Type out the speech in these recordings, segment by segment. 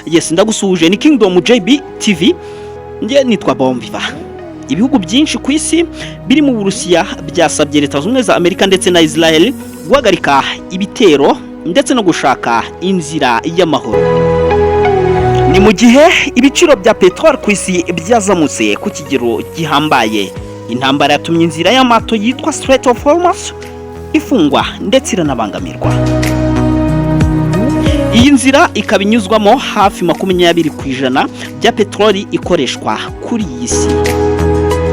Yes, ndagusuhuje ni Kingdom JB TV. Nge nitwa Bomviva. Ibihugu byinshi ku isi biri mu Burusiya byasabye Leta Zunze za Amerika ndetse na Israel guhagarika ibitero ndetse no gushaka inzira y'amahoro. Ni mu gihe ibiciro bya petrol ku isi byazamutse ku kigero gihambaye. Intambara yatumye inzira y'amato yitwa Strait of Hormuz ifungwa ndetse iranabangamirwa. Iyi nzira ikaba inyuzwamo hafi 20% bya petroli ikoreshwa kuri iyi si.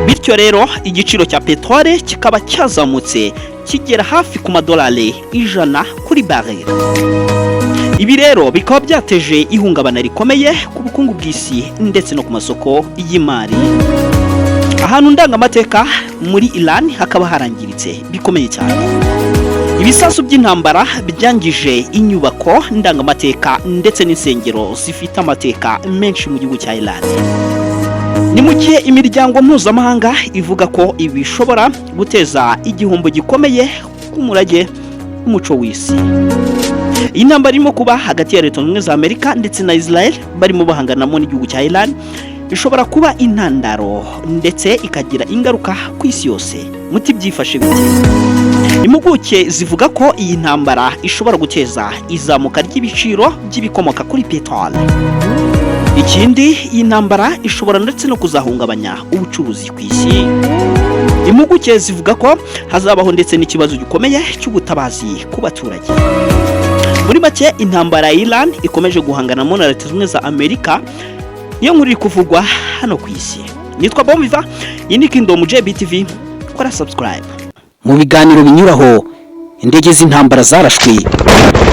Bityo rero igiciro cya petrole kikaba cyazamutse kigera hafi ku madolari 100 kuri barrel. Ibi rero bikaba byateje ihungabana rikomeye ku bukungu bw'isi ndetse no ku masoko y'imari. Ahantu ndangamateka muri Iran hakaba harangiritse bikomeye cyane. Ibisasu by'intambara byangije inyubako ndangamateka ndetse n'insengero zifite amateka menshi mu gihugu cya Iran. Ni mu gihe imiryango mpuzamahanga ivuga ko ibishobora guteza igihombo gikomeye ku murage w'umuco w'isi. Intambara irimo kuba hagati ya Leta Zunze za Amerika ndetse na Israel barimo bahanganamo n'igihugu cya Iran ishobora kuba intandaro ndetse ikagira ingaruka ku isi yose. Muti byifashe bite? Impuguke zivuga ko iyi ntambara ishobora guteza izamuka ry'ibiciro by'ibikomoka kuri petrol. Ikindi, iyi ntambara ishobora ndetse no kuzahungabanya ubucuruzi ku isi. Impuguke zivuga ko hazabaho ndetse n'ikibazo gikomeye cy'ubutabazi ku baturage. Muri make, intambara ya Iran ikomeje guhanganamo na Leta Zunze za Amerika niyo nkuru iri kuvugwa hano ku isi. Nitwa Bomviva, iyi ni Kingdom JB TV. Kora subscribe. Mu biganiro binyuraho, indege z'intambara zarashwe,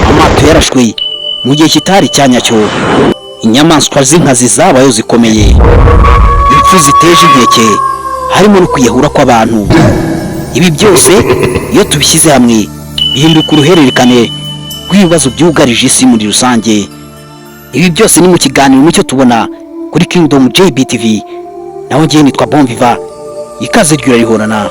amato yarashwe mu gihe kitari cyanyacyo, inyamaswa z'inkazi zabayo zikomeye, impfu ziteje inkeke, harimo no kwiyahura kw'abantu. Ibi byose iyo tubishyize hamwe bihinduka uruhererekane rw'ibibazo byugarije isi muri rusange. Ibi byose ni mu kiganiro mucyo tubona kuri Kingdom JB TV. Naho ngiye nitwa Bomviva, ikaze ryurarihorana.